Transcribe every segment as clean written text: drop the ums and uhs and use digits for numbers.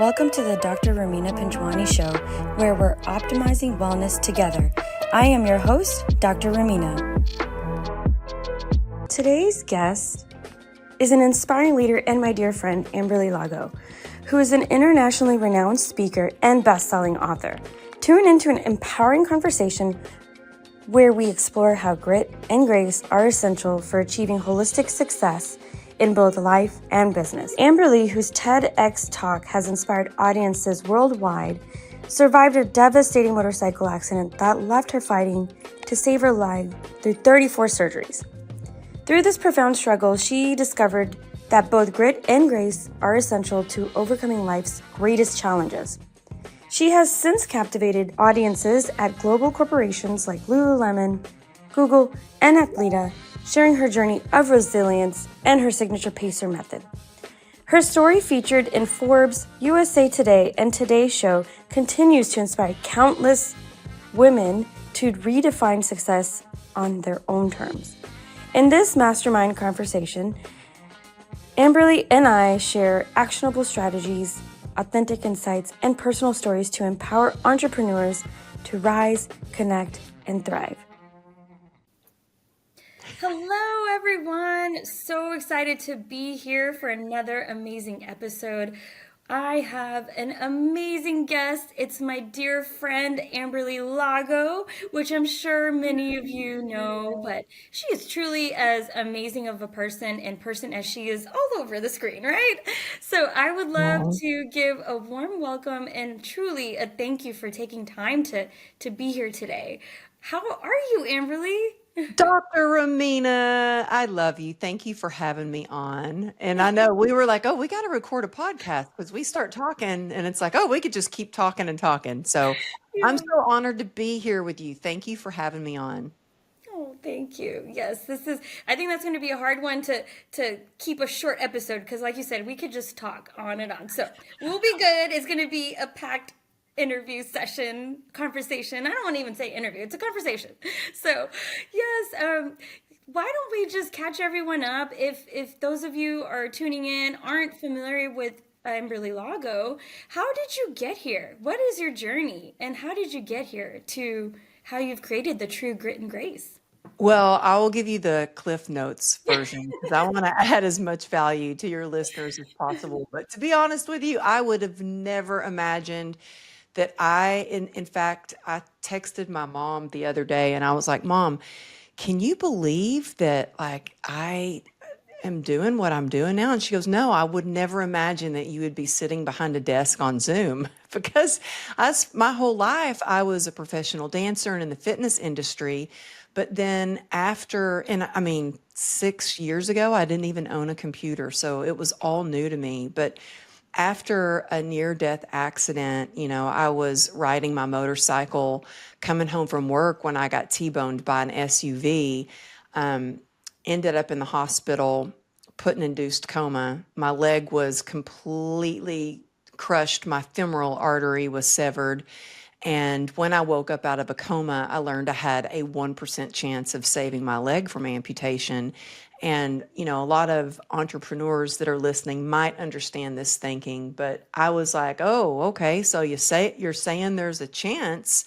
Welcome to the Dr. Remina Panjwani Show, where we're optimizing wellness together. I am your host, Dr. Remina. Today's guest is an inspiring leader and my dear friend, Amberly Lago, who is an internationally renowned speaker and best-selling author. Tune into an empowering conversation where we explore how grit and grace are essential for achieving holistic success in both life and business. Amberly, whose TEDx talk has inspired audiences worldwide, survived a devastating motorcycle accident that left her fighting to save her life through 34 surgeries. Through this profound struggle, she discovered that both grit and grace are essential to overcoming life's greatest challenges. She has since captivated audiences at global corporations like Lululemon, Google, and Athleta, sharing her journey of resilience and her signature P.A.C.E.R method. Her story, featured in Forbes, USA Today, and Today's Show, continues to inspire countless women to redefine success on their own terms. In this mastermind conversation, Amberly and I share actionable strategies, authentic insights, and personal stories to empower entrepreneurs to rise, connect, and thrive. Hello, everyone. So excited to be here for another amazing episode. I have an amazing guest. It's my dear friend, Amberly Lago, which I'm sure many of you know, but she is truly as amazing of a person in person as she is all over the screen, right? So I would love to give a warm welcome and truly a thank you for taking time to be here today. How are you, Amberly? Dr. Remina, I love you. Thank you for having me on. And I know we were like, oh, we got to record a podcast because we start talking and it's like, oh, we could just keep talking and talking. So I'm Yeah. so honored to be here with you. Thank you for having me on. Oh, thank you. Yes, I think that's going to be a hard one to keep a short episode because, like you said, we could just talk on and on. So we'll be good. It's going to be a packed interview session, conversation. I don't want to even say interview. It's a conversation. So, yes, why don't we just catch everyone up? If those of you are tuning in aren't familiar with Amberly Lago, how did you get here? What is your journey, and how did you get here to how you've created the true grit and grace? Well, I will give you the Cliff Notes version because I want to add as much value to your listeners as possible. But to be honest with you, I would have never imagined that in fact, I texted my mom the other day and I was like, Mom, can you believe that like I am doing what I'm doing now? And she goes, No, I would never imagine that you would be sitting behind a desk on Zoom because my whole life I was a professional dancer and in the fitness industry. But then and I mean, 6 years ago, I didn't even own a computer. So it was all new to me. But after a near death accident, I was riding my motorcycle coming home from work when I got T-boned by an SUV, ended up in the hospital, put in induced coma. My leg was completely crushed. My femoral artery was severed. And when I woke up out of a coma, I learned I had a 1% chance of saving my leg from amputation. And, a lot of entrepreneurs that are listening might understand this thinking, but I was like, oh, okay. So you're saying there's a chance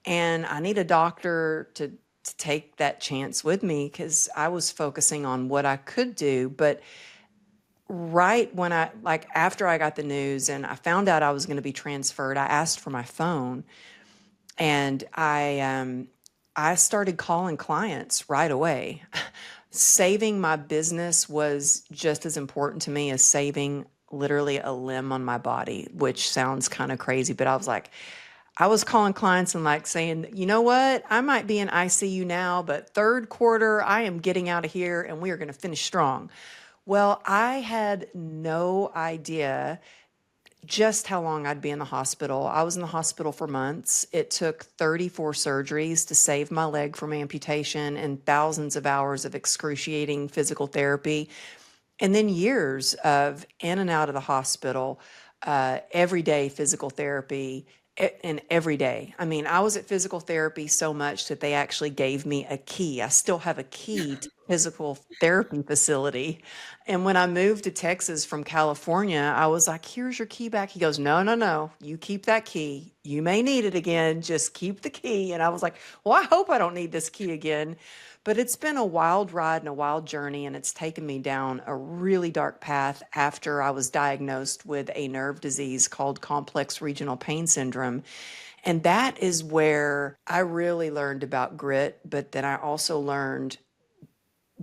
and I need a doctor to take that chance with me because I was focusing on what I could do. But right when after I got the news and I found out I was going to be transferred, I asked for my phone and I started calling clients right away. Saving my business was just as important to me as saving literally a limb on my body, which sounds kind of crazy, but I was calling clients and saying, you know what, I might be in ICU now, but third quarter, I am getting out of here and we are going to finish strong. Well, I had no idea just how long I'd be in the hospital. I was in the hospital for months. It took 34 surgeries to save my leg from amputation and thousands of hours of excruciating physical therapy. And then years of in and out of the hospital, everyday physical therapy, and every day. I mean, I was at physical therapy so much that they actually gave me a key. I still have a key to physical therapy facility. And when I moved to Texas from California, I was like, here's your key back. He goes, no, no, no, you keep that key. You may need it again. Just keep the key. And I was like, well, I hope I don't need this key again. But it's been a wild ride and a wild journey, and it's taken me down a really dark path after I was diagnosed with a nerve disease called complex regional pain syndrome. And that is where I really learned about grit, but then I also learned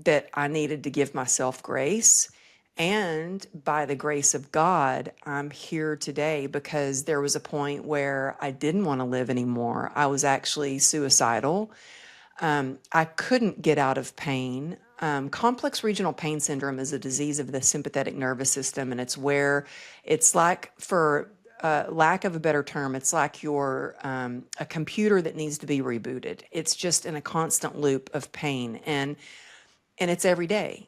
that I needed to give myself grace. And by the grace of God, I'm here today because there was a point where I didn't want to live anymore. I was actually suicidal. I couldn't get out of pain. Complex regional pain syndrome is a disease of the sympathetic nervous system, and it's where it's like, for lack of a better term, it's like you're a computer that needs to be rebooted. It's just in a constant loop of pain, and it's every day,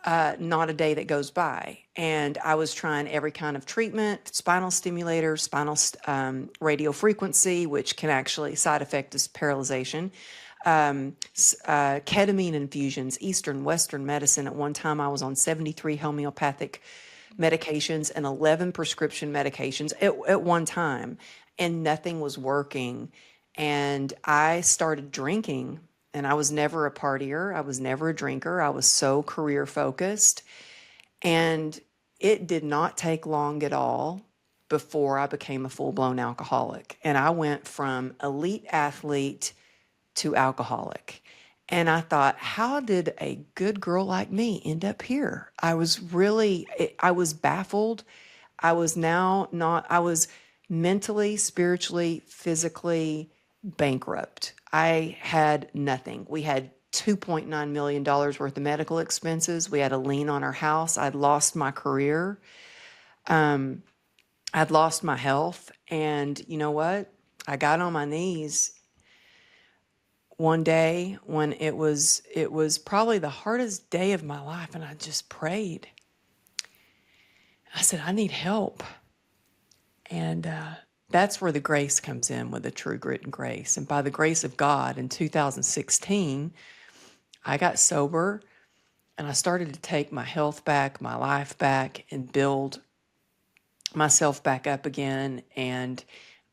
not a day that goes by. And I was trying every kind of treatment, spinal stimulator, spinal radio frequency, which can actually side effect is paralyzation, ketamine infusions, Eastern, Western medicine. At one time, I was on 73 homeopathic medications and 11 prescription medications at one time, and nothing was working. And I started drinking, and I was never a partier. I was never a drinker. I was so career focused. And it did not take long at all before I became a full blown alcoholic. And I went from elite athlete to alcoholic. And I thought, how did a good girl like me end up here? I was baffled. I was now not, I was mentally, spiritually, physically bankrupt. I had nothing. We had $2.9 million worth of medical expenses. We had a lien on our house. I'd lost my career. I'd lost my health. And you know what? I got on my knees one day when it was probably the hardest day of my life, and I just prayed. I said, I need help. And that's where the grace comes in, with the true grit and grace. And by the grace of God, in 2016, I got sober, and I started to take my health back, my life back, and build myself back up again. And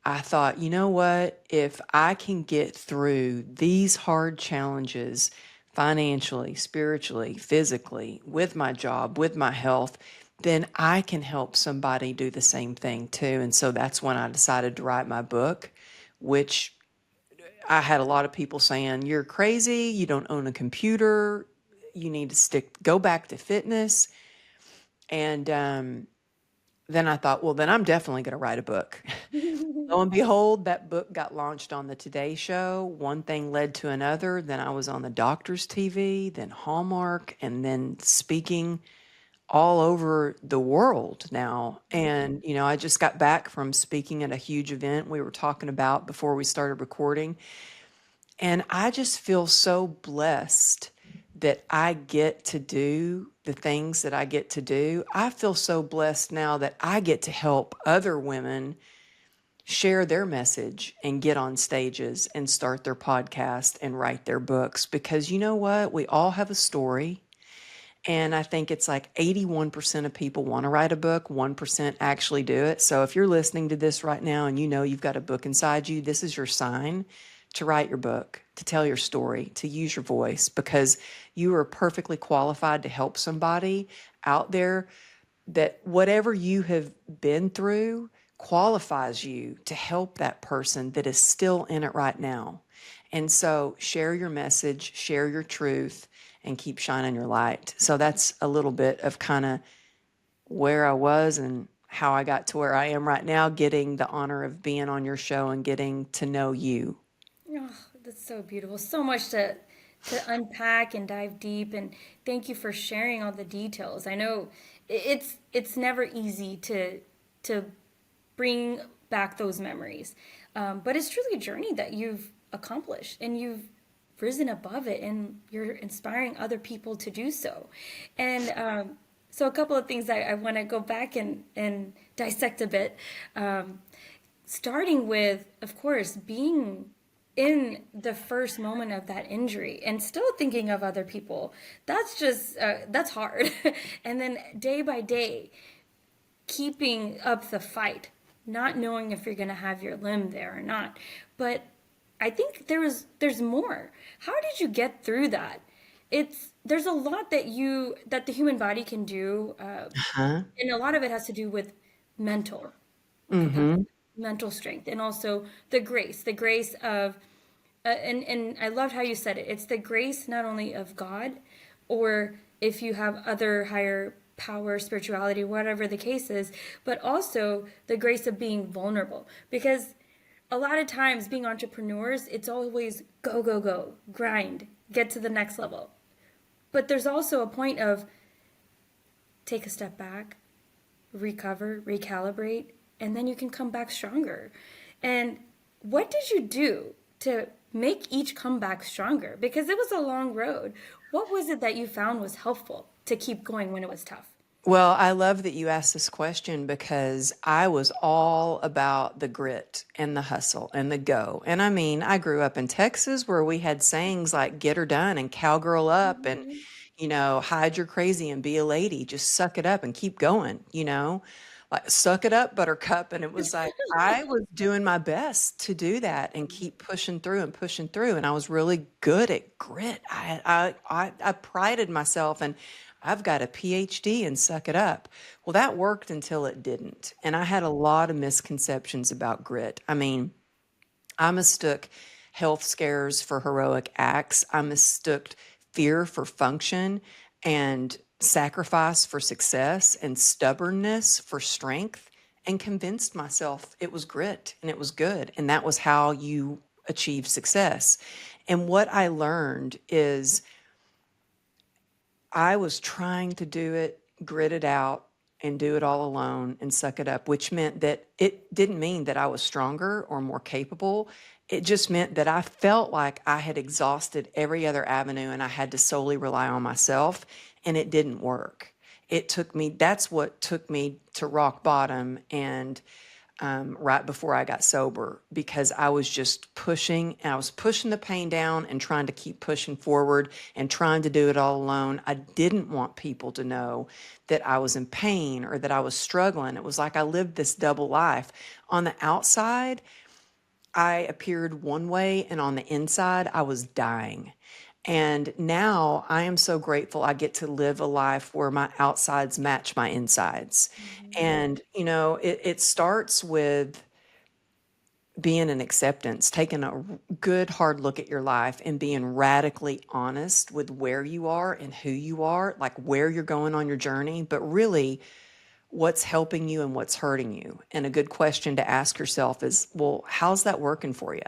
I thought, you know what? If I can get through these hard challenges financially, spiritually, physically, with my job, with my health, then I can help somebody do the same thing too. And so that's when I decided to write my book, which I had a lot of people saying, you're crazy, you don't own a computer, you need to go back to fitness. And then I thought, well, then I'm definitely going to write a book. Lo and behold, that book got launched on the Today Show. One thing led to another. Then I was on the doctor's TV, then Hallmark, and then speaking all over the world now. And, I just got back from speaking at a huge event we were talking about before we started recording. And I just feel so blessed that I get to do the things that I get to do. I feel so blessed now that I get to help other women share their message and get on stages and start their podcast and write their books. Because you know what? We all have a story. And I think it's like 81% of people want to write a book, 1% actually do it. So if you're listening to this right now and you know you've got a book inside you, this is your sign to write your book, to tell your story, to use your voice, because you are perfectly qualified to help somebody out there. That whatever you have been through qualifies you to help that person that is still in it right now. And so share your message, share your truth, and keep shining your light. So that's a little bit of kind of where I was and how I got to where I am right now, getting the honor of being on your show and getting to know you. Oh, that's so beautiful. So much to unpack and dive deep, and thank you for sharing all the details. I know it's never easy to bring back those memories, but it's truly a journey that you've accomplished, and you've risen above it, and you're inspiring other people to do so. And so, a couple of things I want to go back and dissect a bit. Starting with, of course, being in the first moment of that injury and still thinking of other people. That's just, that's hard. And then day by day, keeping up the fight, not knowing if you're going to have your limb there or not. But I think there's more. How did you get through that? There's a lot that the human body can do, Huh? and a lot of it has to do with mental capacity, Mhm. mental strength, and also the grace of, and I loved how you said it. It's the grace not only of God, or if you have other higher power, spirituality, whatever the case is, but also the grace of being vulnerable. Because a lot of times being entrepreneurs, it's always go, go, go, grind, get to the next level. But there's also a point of take a step back, recover, recalibrate, and then you can come back stronger. And what did you do to make each comeback stronger? Because it was a long road. What was it that you found was helpful to keep going when it was tough? Well, I love that you asked this question because I was all about the grit and the hustle and the go. And I mean, I grew up in Texas where we had sayings like get her done and cowgirl up and, Mhm. hide your crazy and be a lady, just suck it up and keep going, like suck it up, buttercup. And it was like, I was doing my best to do that and keep pushing through and pushing through. And I was really good at grit. I prided myself and I've got a PhD and suck it up. Well, that worked until it didn't. And I had a lot of misconceptions about grit. I mean, I mistook health scares for heroic acts. I mistook fear for function and sacrifice for success and stubbornness for strength and convinced myself it was grit and it was good. And that was how you achieve success. And what I learned is I was trying to do it, grit it out, and do it all alone and suck it up, which meant that it didn't mean that I was stronger or more capable. It just meant that I felt like I had exhausted every other avenue and I had to solely rely on myself, and it didn't work. That's what took me to rock bottom and right before I got sober because I was just pushing and I was pushing the pain down and trying to keep pushing forward and trying to do it all alone. I didn't want people to know that I was in pain or that I was struggling. It was like I lived this double life. On the outside, I appeared one way, and on the inside, I was dying. And now I am so grateful I get to live a life where my outsides match my insides. Mhm. And, it starts with being an acceptance, taking a good hard look at your life and being radically honest with where you are and who you are, like where you're going on your journey, but really what's helping you and what's hurting you. And a good question to ask yourself is, well, how's that working for you?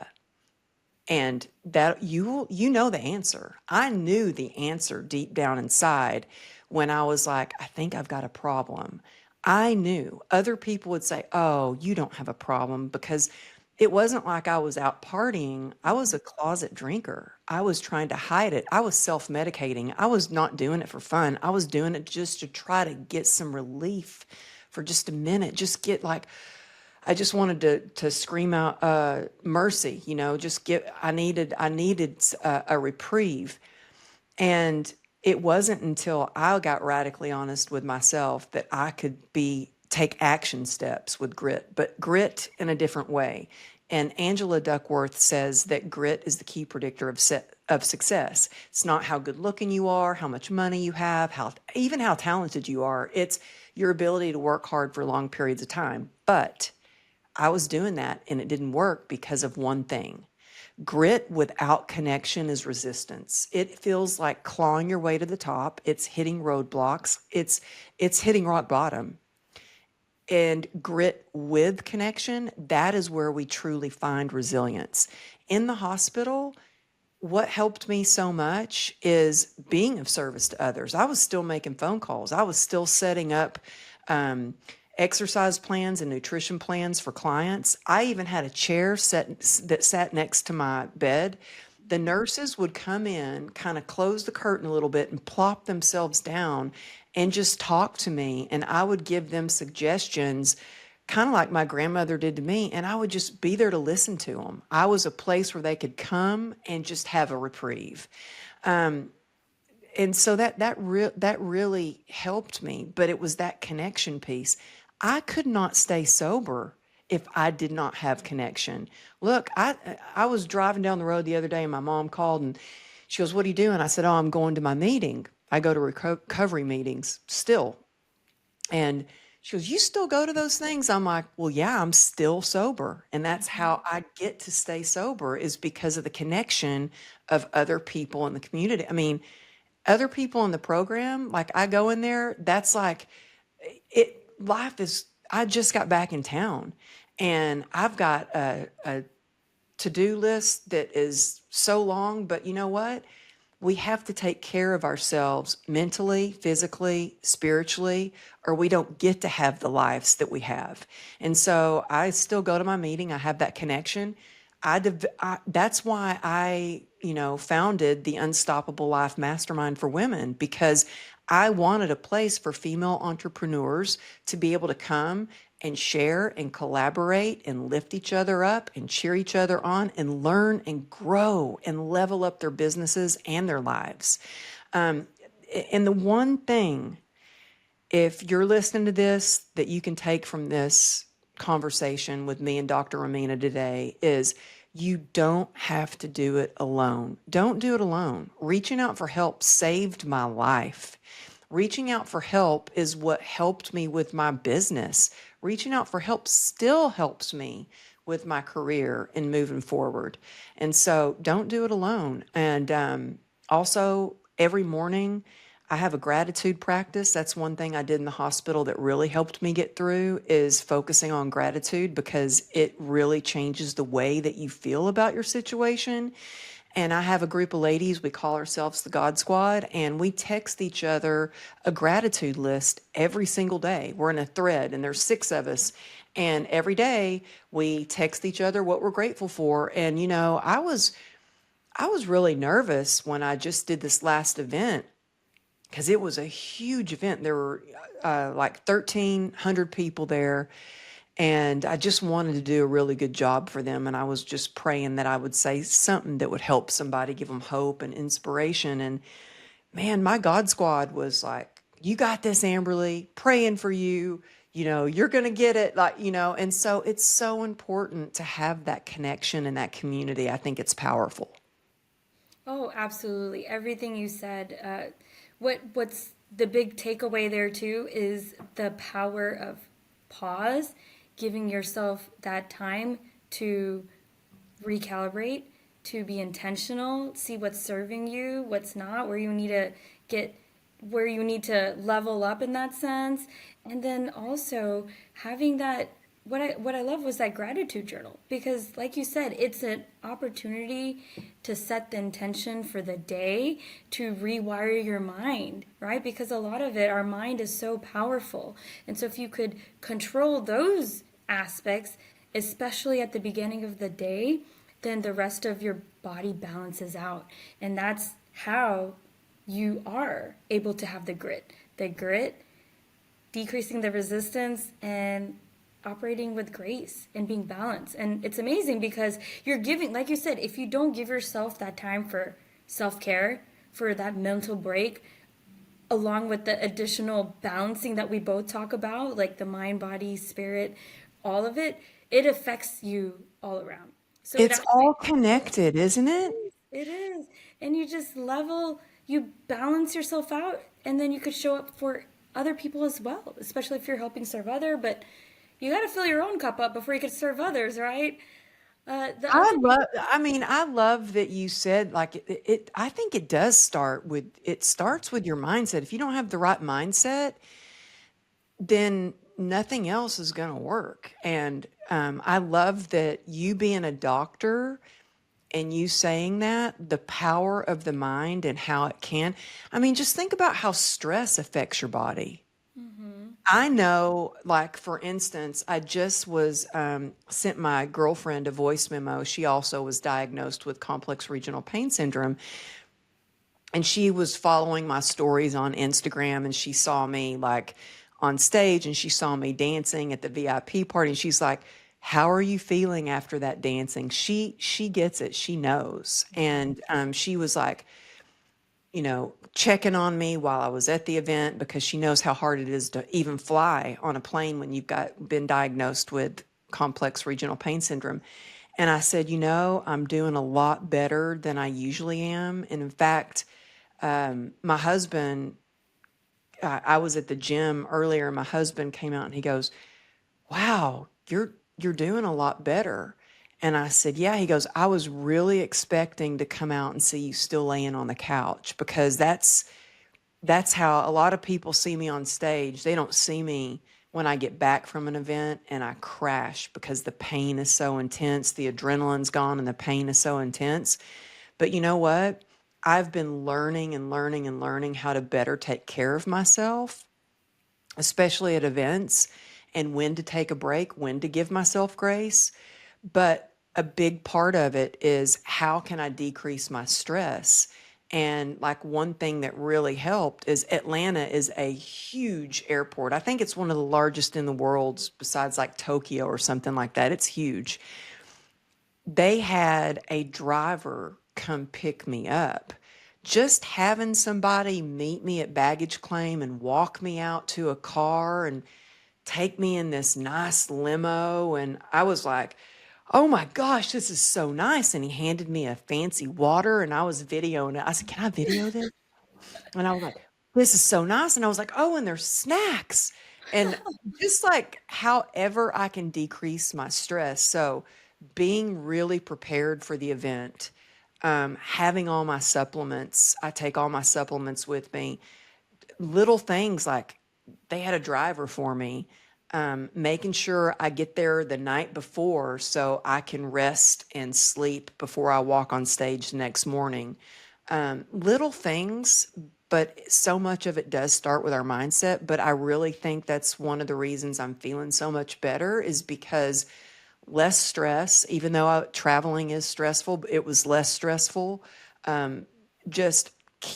And that you know the answer. I knew the answer deep down inside when I was like, I think I've got a problem. I knew other people would say, "Oh, you don't have a problem," because it wasn't like I was out partying. I was a closet drinker. I was trying to hide it. I was self-medicating. I was not doing it for fun. I was doing it just to try to get some relief for just a minute. Just get like I just wanted to scream out mercy, just get I needed a reprieve. And it wasn't until I got radically honest with myself that I could be take action steps with grit, but grit in a different way. And Angela Duckworth says that grit is the key predictor of success. It's not how good looking you are, how much money you have, even how talented you are. It's your ability to work hard for long periods of time. But I was doing that and it didn't work because of one thing. Grit without connection is resistance. It feels like clawing your way to the top. It's hitting roadblocks. It's hitting rock bottom. And grit with connection, that is where we truly find resilience. In the hospital, what helped me so much is being of service to others. I was still making phone calls. I was still setting up um, exercise plans and nutrition plans for clients. I even had a chair that sat next to my bed. The nurses would come in, kind of close the curtain a little bit and plop themselves down and just talk to me. And I would give them suggestions kind of like my grandmother did to me, and I would just be there to listen to them. I was a place where they could come and just have a reprieve. And so that really helped me, but it was that connection piece. I could not stay sober if I did not have connection. Look, I was driving down the road the other day and my mom called and she goes, "What are you doing?" I said, "Oh, I'm going to my meeting." I go to recovery meetings still. And she goes, "You still go to those things?" I'm like, "Well, yeah, I'm still sober." And that's how I get to stay sober, is because of the connection of other people in the community. I mean, other people in the program, like I go in there, that's like life is, I just got back in town and I've got a to-do list that is so long, but you know what? We have to take care of ourselves mentally, physically, spiritually, or we don't get to have the lives that we have. And so I still go to my meeting. I have that connection. That's why I, founded the Unstoppable Life Mastermind for Women, because I wanted a place for female entrepreneurs to be able to come and share and collaborate and lift each other up and cheer each other on and learn and grow and level up their businesses and their lives. And the one thing, if you're listening to this, that you can take from this conversation with me and Dr. Remina today is, you don't have to do it alone. Don't do it alone. Reaching out for help saved my life. Reaching out for help is what helped me with my business. Reaching out for help still helps me with my career and moving forward. And so don't do it alone. And also, every morning, I have a gratitude practice. That's one thing I did in the hospital that really helped me get through, is focusing on gratitude, because it really changes the way that you feel about your situation. And I have a group of ladies, we call ourselves the God Squad, and we text each other a gratitude list every single day. We're in a thread and there's 6 of us. And every day we text each other what we're grateful for. And I was really nervous when I just did this last event, because it was a huge event. There were like 1,300 people there, and I just wanted to do a really good job for them. And I was just praying that I would say something that would help somebody, give them hope and inspiration. And man, my God Squad was like, "You got this, Amberly, praying for you. You're going to get it." And so it's so important to have that connection and that community. I think it's powerful. Oh, absolutely. Everything you said. What's the big takeaway there too is the power of pause, giving yourself that time to recalibrate, to be intentional, see what's serving you, what's not, where you need to get where you need to level up in that sense. And then also having that, what I love was that gratitude journal, because like you said, it's an opportunity to set the intention for the day, to rewire your mind, right? Because a lot of it, our mind is so powerful. And so if you could control those aspects, especially at the beginning of the day, then the rest of your body balances out. And that's how you are able to have the grit, decreasing the resistance, and operating with grace and being balanced. And it's amazing because you're giving, like you said, if you don't give yourself that time for self-care, for that mental break, along with the additional balancing that we both talk about, like the mind, body, spirit, all of it, it affects you all around. So it It's actually, all connected, isn't it? it is. And you just level, you balance yourself out, and then you could show up for other people as well, especially if you're helping serve other. But you got to fill your own cup up before you can serve others, right? The I other love, I mean, I love that you said, like, I think it does it starts with your mindset. If you don't have the right mindset, then nothing else is going to work. And I love that you being a doctor and you saying that, the power of the mind and how it can, I mean, just think about how stress affects your body. I know, like, for instance, I just was sent my girlfriend a voice memo. She also was diagnosed with complex regional pain syndrome. And she was following my stories on Instagram, and she saw me like on stage and she saw me dancing at the VIP party and she's like, how are you feeling after that dancing? She gets it. She knows. And she was like, checking on me while I was at the event because she knows how hard it is to even fly on a plane when you've been diagnosed with complex regional pain syndrome. And I said, I'm doing a lot better than I usually am. And in fact, my husband, I was at the gym earlier, and my husband came out and he goes, wow, you're doing a lot better. And I said, yeah. He goes, I was really expecting to come out and see you still laying on the couch because that's how a lot of people see me on stage. They don't see me when I get back from an event and I crash because the pain is so intense, the adrenaline's gone and the pain is so intense. But you know what? I've been learning and learning and learning how to better take care of myself, especially at events, and when to take a break, when to give myself grace. But a big part of it is how can I decrease my stress? And like one thing that really helped is Atlanta is a huge airport. I think it's one of the largest in the world besides like Tokyo or something like that. It's huge. They had a driver come pick me up. Just having somebody meet me at baggage claim and walk me out to a car and take me in this nice limo. And I was like, oh my gosh, this is so nice. And he handed me a fancy water and I was videoing it. I said, can I video this? And I was like, this is so nice. And I was like, oh, and there's snacks. And just like however I can decrease my stress. So being really prepared for the event, having all my supplements, I take all my supplements with me, little things like they had a driver for me, making sure I get there the night before so I can rest and sleep before I walk on stage the next morning. Little things, but so much of it does start with our mindset. But I really think that's one of the reasons I'm feeling so much better is because less stress, even though traveling is stressful, it was less stressful. Just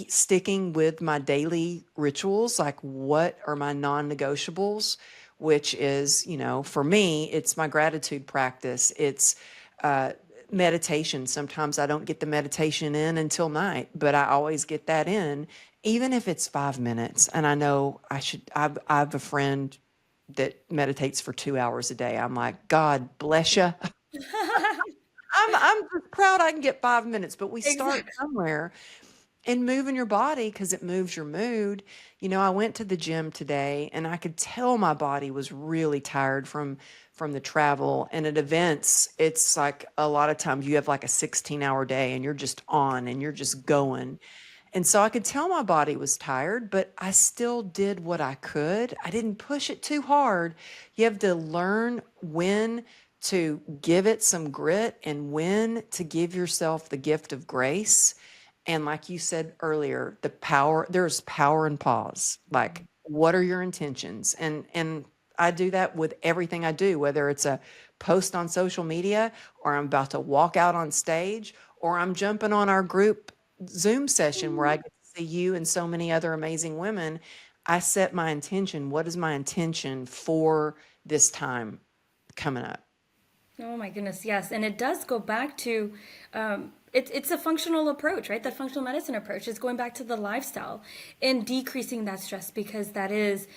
sticking with my daily rituals, like what are my non-negotiables, which is, for me, it's my gratitude practice. It's uh, meditation. Sometimes I don't get the meditation in until night, but I always get that in, even if it's 5 minutes. And I know I have a friend that meditates for 2 hours a day. I'm like, God bless you. I'm just proud I can get 5 minutes, but we start Exactly. somewhere and moving your body because it moves your mood. I went to the gym today and I could tell my body was really tired from the travel. And at events, it's like a lot of times you have like a 16-hour day and you're just on and you're just going. And so I could tell my body was tired, but I still did what I could. I didn't push it too hard. You have to learn when to give it some grit and when to give yourself the gift of grace. And like you said earlier, there's power in pause. Like, what are your intentions? And I do that with everything I do, whether it's a post on social media or I'm about to walk out on stage or I'm jumping on our group Zoom session where I get to see you and so many other amazing women. I set my intention. What is my intention for this time coming up? Oh my goodness, yes. And it does go back to it's a functional approach, right? The functional medicine approach is going back to the lifestyle and decreasing that stress because that is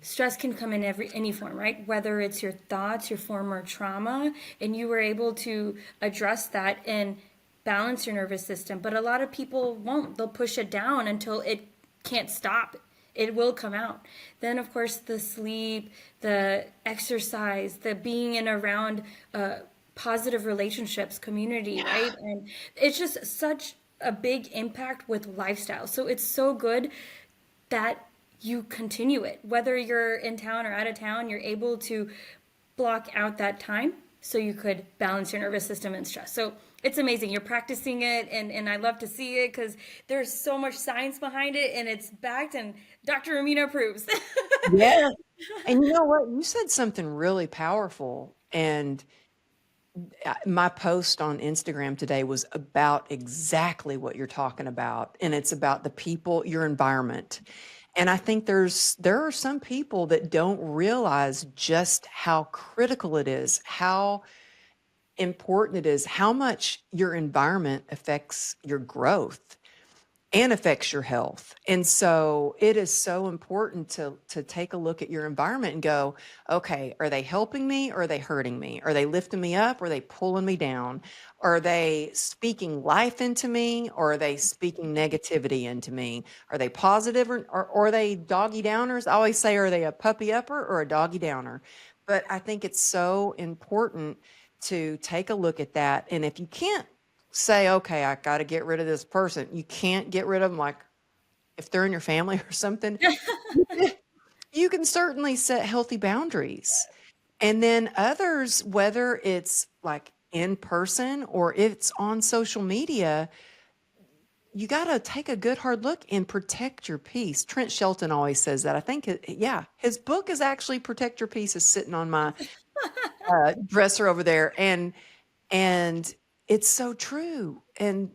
stress can come in any form, right? Whether it's your thoughts, your former trauma, and you were able to address that and balance your nervous system. But a lot of people won't. They'll push it down until it can't stop. It will come out. Then, of course, the sleep, the exercise, the being in around positive relationships, community, Yeah. right? And it's just such a big impact with lifestyle. So it's so good that you continue it. Whether you're in town or out of town, you're able to block out that time so you could balance your nervous system and stress. So it's amazing. You're practicing it, and I love to see it because there's so much science behind it, and it's backed, and Dr. Romina approves. Yeah. And you know what? You said something really powerful. And my post on Instagram today was about exactly what you're talking about. And it's about the people, your environment. And I think there are some people that don't realize just how critical it is, how important it is, how much your environment affects your growth and affects your health. And so it is so important to take a look at your environment and go, okay, are they helping me or are they hurting me? Are they lifting me up or are they pulling me down? Are they speaking life into me or are they speaking negativity into me? Are they positive or are they doggy downers? I always say, are they a puppy upper or a doggy downer? But I think it's so important to take a look at that. And if you can't say, okay, I got to get rid of this person. You can't get rid of them. Like if they're in your family or something, you can certainly set healthy boundaries. And then others, whether it's like in person or it's on social media, you got to take a good hard look and protect your peace. Trent Shelton always says that. I think, yeah, his book is actually Protect Your Peace is sitting on my dresser over there. And it's so true. And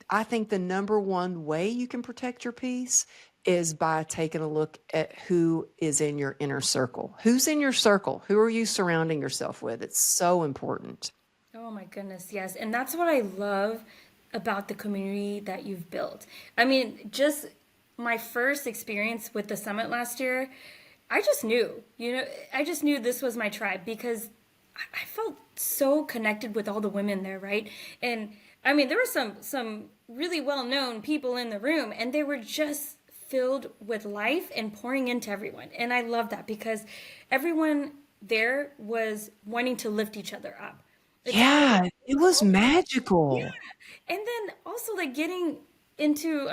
I think the number one way you can protect your peace is by taking a look at who is in your inner circle. Who's in your circle? Who are you surrounding yourself with? It's so important. Oh my goodness, yes. And that's what I love about the community that you've built. I mean, just my first experience with the summit last year, I just knew, I just knew this was my tribe because I felt so connected with all the women there, right? And I mean, there were some really well-known people in the room and they were just filled with life and pouring into everyone. And I love that because everyone there was wanting to lift each other up. It's all Yeah, it was yeah. magical. And then also like getting into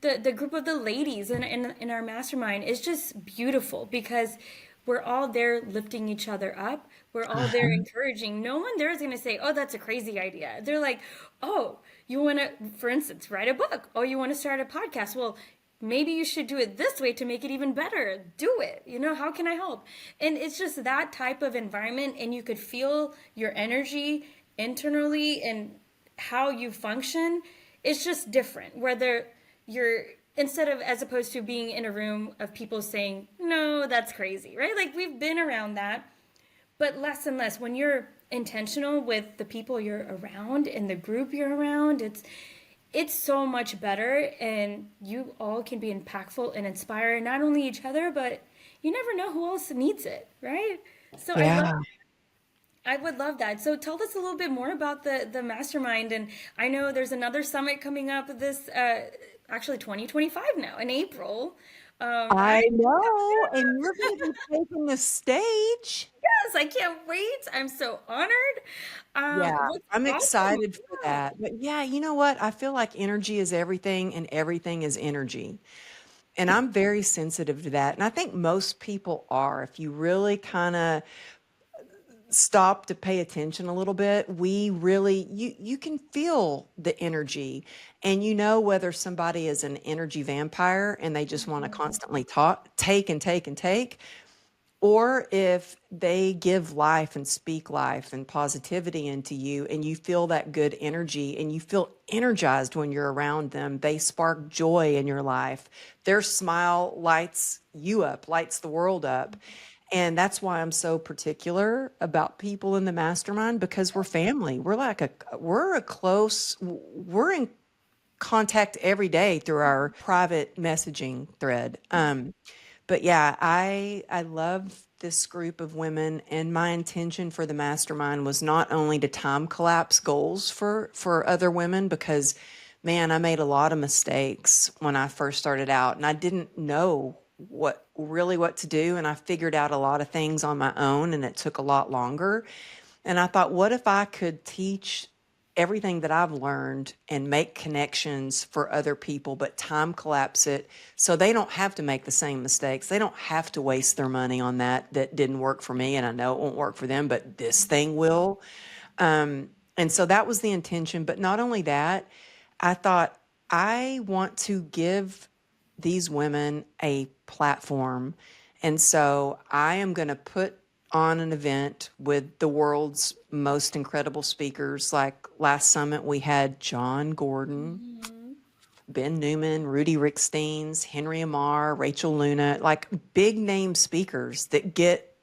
the group of the ladies in our mastermind is just beautiful because we're all there lifting each other up. We're all there Uh-huh. encouraging. No one there is going to say, "Oh, that's a crazy idea." They're like, "Oh, you want to, for instance, write a book? Oh, you want to start a podcast? Well, maybe you should do it this way to make it even better. Do it. How can I help?" And it's just that type of environment, and you could feel your energy internally and how you function. It's just different. Whether you're instead of as opposed to being in a room of people saying, "No, that's crazy," right? Like we've been around that, but less and less when you're intentional with the people you're around and the group you're around. It's so much better, and you all can be impactful and inspire not only each other, but you never know who else needs it, right? So Yeah. I would love that. So tell us a little bit more about the mastermind. And I know there's another summit coming up this actually 2025 now in April. I I know. And you're going to be taking the stage. Yes, I can't wait. I'm so honored. Yeah, What's I'm awesome. excited for that. But yeah, you know what? I feel like energy is everything and everything is energy. And I'm very sensitive to that. And I think most people are. If you really kind of stop to pay attention a little bit, we really you can feel the energy and you know whether somebody is an energy vampire and they just want to constantly take and take and take, or if they give life and speak life and positivity into you and you feel that good energy and you feel energized when you're around them. They spark joy in your life. Their smile lights you up, lights the world up. And that's why I'm so particular about people in the mastermind because we're family. We're in contact every day through our private messaging thread. But yeah, I love this group of women, and my intention for the mastermind was not only to time collapse goals for other women because man, I made a lot of mistakes when I first started out and I didn't know what to do, and I figured out a lot of things on my own and it took a lot longer. And I thought, what if I could teach everything that I've learned and make connections for other people, but time collapse it so they don't have to make the same mistakes. They don't have to waste their money on that didn't work for me. And I know it won't work for them, but this thing will. And so that was the intention. But not only that, I thought I want to give these women a platform. And so I am going to put on an event with the world's most incredible speakers. Like last summit, we had John Gordon, Ben Newman, Rudy Ricksteins, Henry Amar, Rachel Luna, like big name speakers that get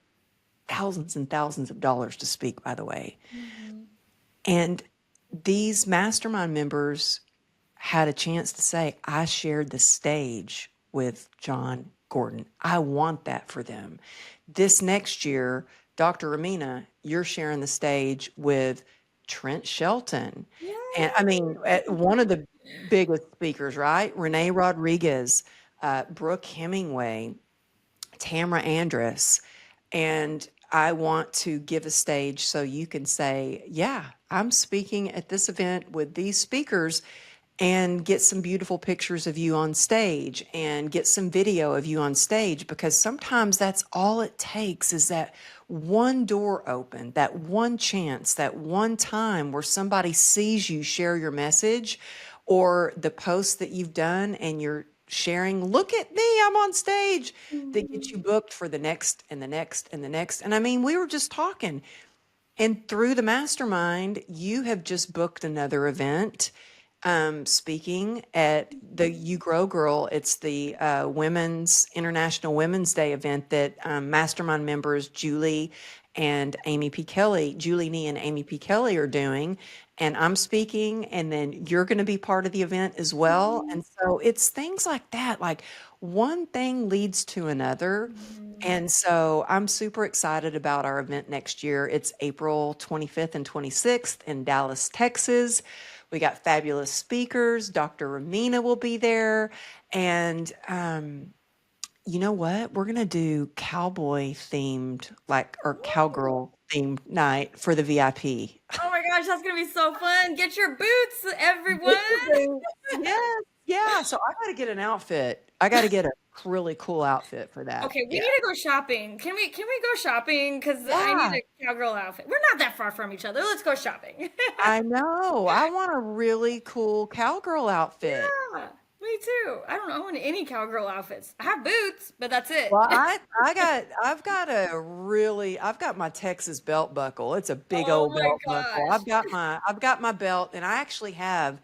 thousands and thousands of dollars to speak, by the way. Mhm. And these mastermind members had a chance to say, I shared the stage with John Gordon. I want that for them. This next year, Dr. Remina, you're sharing the stage with Trent Shelton. And I mean, one of the biggest speakers, right? Renee Rodriguez, Brooke Hemingway, Tamara Andress. And I want to give a stage so you can say, yeah, I'm speaking at this event with these speakers, and get some beautiful pictures of you on stage and get some video of you on stage, because sometimes that's all it takes is that one door open, that one chance, that one time where somebody sees you share your message or the post that you've done and you're sharing, look at me, I'm on stage, that gets you Mhm. booked for the next and the next and the next. And I mean, we were just talking, and through the mastermind, you have just booked another event, speaking at the You Grow Girl. It's the Women's International Women's Day event that mastermind members Julie and Amy P. Kelly, Julie Nee and Amy P. Kelly are doing. And I'm speaking, and then you're going to be part of the event as well. Mhm. And so it's things like that. Like one thing leads to another. Mhm. And so I'm super excited about our event next year. It's April 25th and 26th in Dallas, Texas. We got fabulous speakers. Dr. Ramina will be there. And you know what? We're going to do cowboy themed, like, or Ooh. cowgirl themed night for the VIP. Oh my gosh, that's gonna be so fun. Get your boots, everyone. Get your boots. Yes. Yeah. So I got to get an outfit. I got to get a really cool outfit for that. Okay, we Yeah. need to go shopping. Can we go shopping? Because I need Yeah. a cowgirl outfit. We're not that far from each other. Let's go shopping. I know. I want a really cool cowgirl outfit. Yeah, me too. I don't own any cowgirl outfits. I have boots, but that's it. Well, I've got my Texas belt buckle. It's a big Oh old my belt buckle. gosh. I've got my belt, and I actually have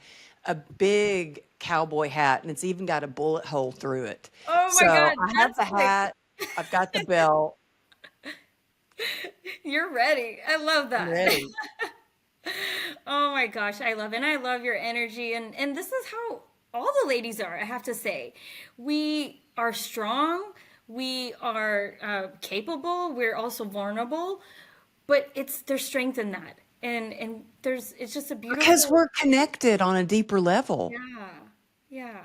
a big cowboy hat, and it's even got a bullet hole through it. Oh my So God, I have that's the like hat, I've got the belt. you're ready. I love I'm that. ready. Oh my gosh, I love it. And I love your energy, and this is how all the ladies are, I have to say. We are strong, we are capable, we're also vulnerable, but there's strength in that. And there's it's just a Because beautiful. we're connected on a deeper level. Yeah. Yeah.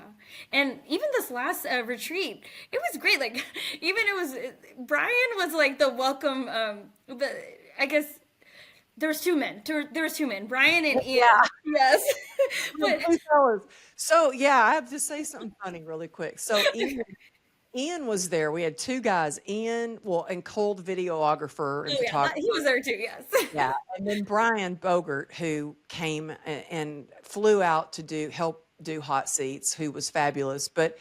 And even this last retreat, it was great. Like, even it was, Brian was like the welcome, I guess there was two men. There was two men, Brian and Yeah. Ian. Yes. So, But, please tell us. So yeah, I have to say something funny really quick. So Ian was there. We had two guys, Ian, well, and Cold videographer and oh yeah, he photographer. was there too, yes. Yeah. And then Brian Bogert, who came and flew out to help do hot seats, who was fabulous. But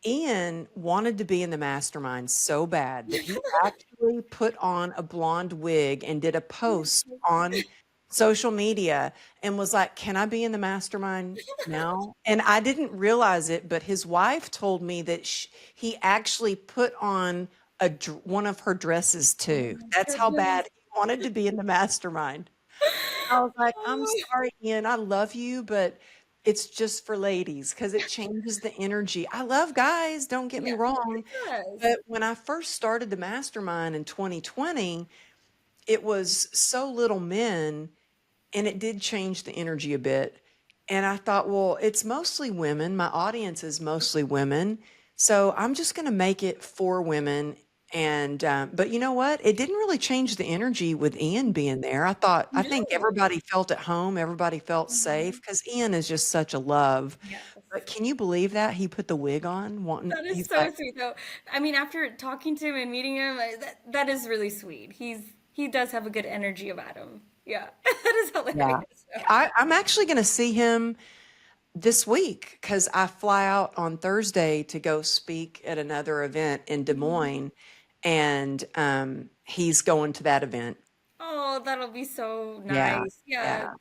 Ian wanted to be in the mastermind so bad that he actually put on a blonde wig and did a post on social media and was like, "Can I be in the mastermind now?" And I didn't realize it, but his wife told me that he actually put on one of her dresses Oh too. my That's how goodness. bad he wanted to be in the mastermind. I was like, "I'm Oh, sorry, Ian. I love you, but it's just for ladies because it changes the energy." I love guys, don't get me yeah, it wrong. does. But when I first started the mastermind in 2020, it was so little men, and it did change the energy a bit. And I thought, well, it's mostly women. My audience is mostly women. So I'm just going to make it for women. And, but you know what? It didn't really change the energy with Ian being there. I think No. everybody felt at home. Everybody felt safe Mhm. because Ian is just such a love. Yes. But can you believe that he put the wig on? That is He's so like, sweet, though. I mean, after talking to him and meeting him, that is really sweet. He does have a good energy about him. Yeah, that is yeah. hilarious. I'm actually going to see him this week because I fly out on Thursday to go speak at another event in Des Mhm. Moines, and he's going to that event. Oh, Oh, that'll be so Yeah, nice. Yeah. yeah,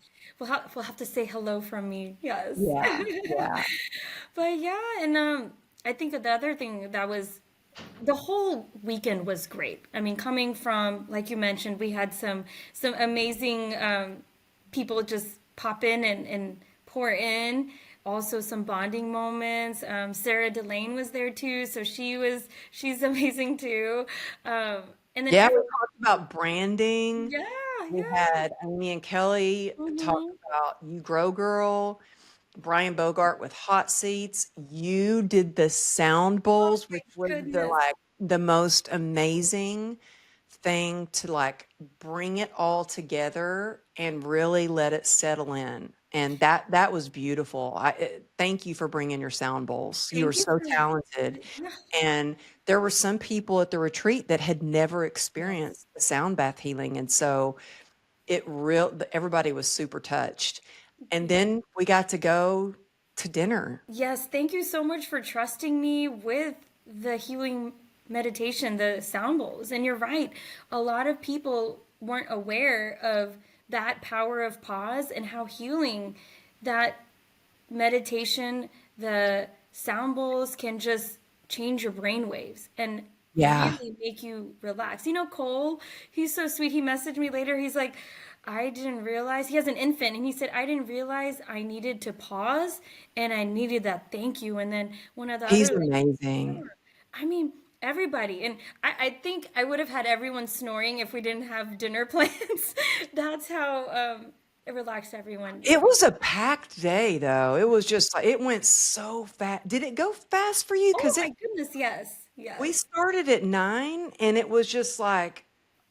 We'll have to say hello from me. Yes. yeah, yeah. But yeah, and I think that the other thing that was the whole weekend was great. I mean, coming from, like you mentioned, we had some amazing people just pop in and pour in. Also, some bonding moments. Sarah Delane was there too, so she's amazing too. Um, and then Yeah, we every talked about branding. yeah, We yeah. had Amy and Kelly talk Hmm. about You Grow Girl, Brian Bogart with Hot Seats. You did the sound Oh bowls, my which was goodness. the most amazing thing to like bring it all together and really let it settle in. And that was beautiful. Thank you for bringing your sound bowls. You are Thank you so for talented. yeah. And there were some people at the retreat that had never Yes. experienced the sound bath healing. And so everybody was super touched. And Yeah. then we got to go to dinner. Yes, thank you so much for trusting me with the healing meditation, the sound bowls. And you're right, a lot of people weren't aware of that power of pause and how healing that meditation, the sound bowls can just change your brain waves and Yeah. really make you relax. You know, Cole, he's so sweet. He messaged me later. He's like, I didn't realize he has an infant, and he said, I didn't realize I needed to pause and I needed that thank you. And then one of the He's other, like, amazing. yeah. I mean, everybody. And I think I would have had everyone snoring if we didn't have dinner plans. That's how it relaxed everyone. It was a packed day though. It was just like it went so fast. Did it go fast for you? Oh Because my it goodness, yes, we yes. started at 9 and it was just like,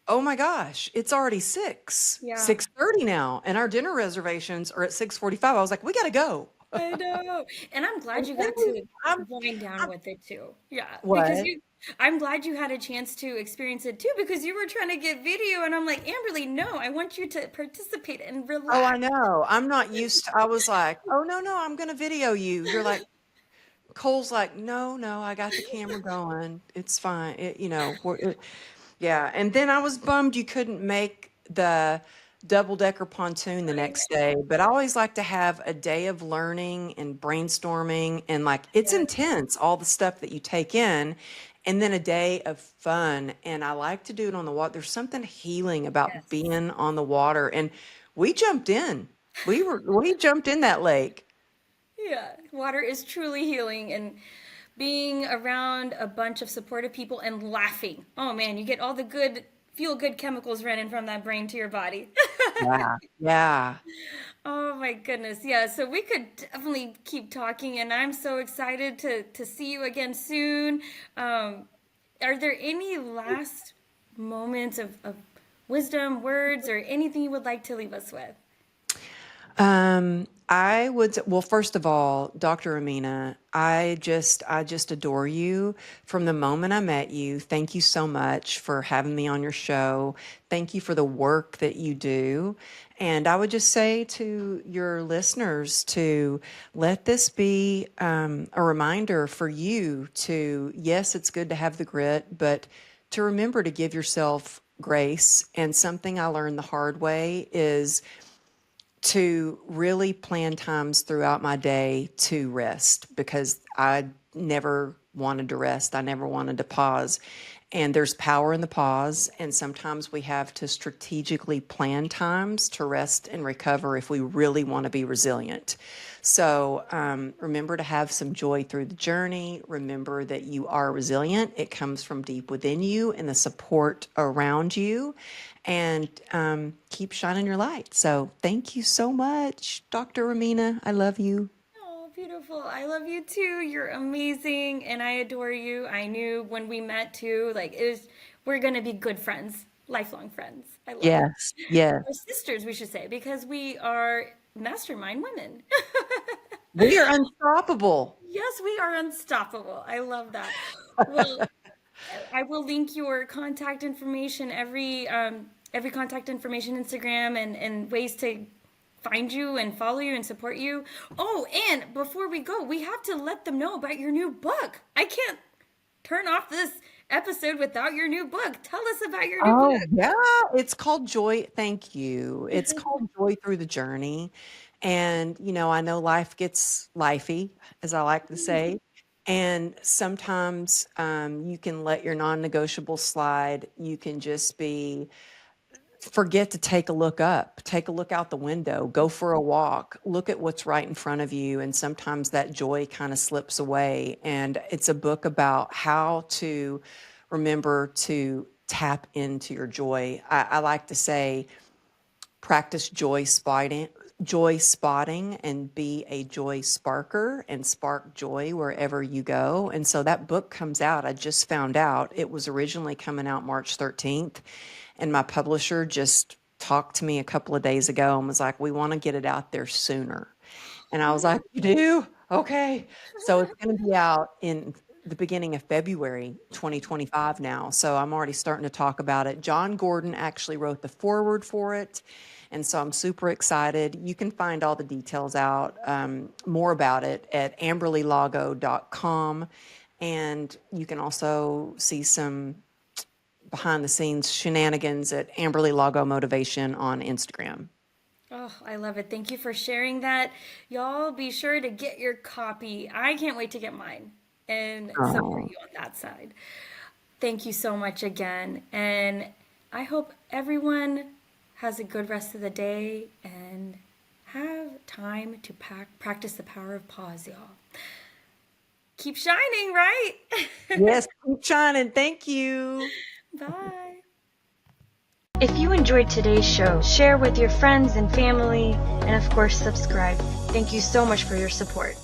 oh my gosh, it's already Yeah, 6:30 now. And our dinner reservations are at 6:45. I was like, we gotta go. I know. And I'm glad And you then got to I'm, wind down I'm with it too. Yeah, because what? I'm glad you had a chance to experience it too because you were trying to get video and I'm like, Amberly, no, I want you to participate and Oh, I relax. know. I'm not used to, I was like, oh no, no, I'm gonna video you. You're like, Cole's like, no, no, I got the camera going. It's fine. Yeah. And then I was bummed you couldn't make the double decker pontoon the I next day. But I always like to have a day of learning and brainstorming and like it's Yes, intense, all the stuff that you take in, and then a day of fun. And I like to do it on the water. There's something healing about yes. being on the water. And we jumped in. We jumped in that lake. Yeah, water is truly healing and being around a bunch of supportive people and laughing. Oh man, you get all the good feel good chemicals running from that brain to your body. Yeah. Yeah. Oh my goodness. Yeah, so we could definitely keep talking and I'm so excited to see you again soon. Um, are there any last moments of wisdom, words, or anything you would like to leave us with? I would, well, first of all, Dr. Amina, I just adore you from the moment I met you. Thank you so much for having me on your show. Thank you for the work that you do. And I would just say to your listeners to let this be a reminder for you to, yes, it's good to have the grit, but to remember to give yourself grace. And something I learned the hard way is to really plan times throughout my day to rest because I never wanted to rest. I never wanted to pause. And there's power in the pause. And sometimes we have to strategically plan times to rest and recover if we really want to be resilient. So remember to have some joy through the journey. Remember that you are resilient. It comes from deep within you and the support around you. And keep shining your light. So thank you so much, Dr. Ramina. I love you. Oh, beautiful. I love you too. You're amazing and I adore you. I knew when we met too, like we're gonna be good friends, lifelong friends. I love it. Yes, yes. We're sisters, we should say, because we are mastermind women. We are unstoppable. Yes, we are unstoppable. I love that. Well, I will link your contact information, every contact information, Instagram, and ways to find you and follow you and support you. Oh, and before we go, we have to let them know about your new book. I can't turn off this episode without your new book. Tell us about your new Oh, book. yeah, it's called Joy. Thank you. It's called Joy Through the Journey. And, I know life gets lifey, as I like to say. And sometimes you can let your non-negotiable slide. You can just forget to take a look up, take a look out the window, go for a walk, look at what's right in front of you. And sometimes that joy kind of slips away. And it's a book about how to remember to tap into your joy. I like to say, practice joy spotting and be a joy sparker and spark joy wherever you go. And so that book comes out. I just found out it was originally coming out March 13th. And my publisher just talked to me a couple of days ago and was like, we want to get it out there sooner. And I was like, you do? Okay. So it's going to be out in the beginning of February 2025 now. So I'm already starting to talk about it. John Gordon actually wrote the foreword for it. And so I'm super excited. You can find all the details out, more about it at amberlylago.com. And you can also see some behind the scenes shenanigans at Amberly Lago Motivation on Instagram. Oh, I love it. Thank you for sharing that. Y'all be sure to get your copy. I can't wait to get mine and support Oh, you on that side. Thank you so much again. And I hope everyone has a good rest of the day and have time to practice the power of pause, y'all. Keep shining, right? yes, keep shining. Thank you. Bye. If you enjoyed today's show, share with your friends and family, and of course, subscribe. Thank you so much for your support.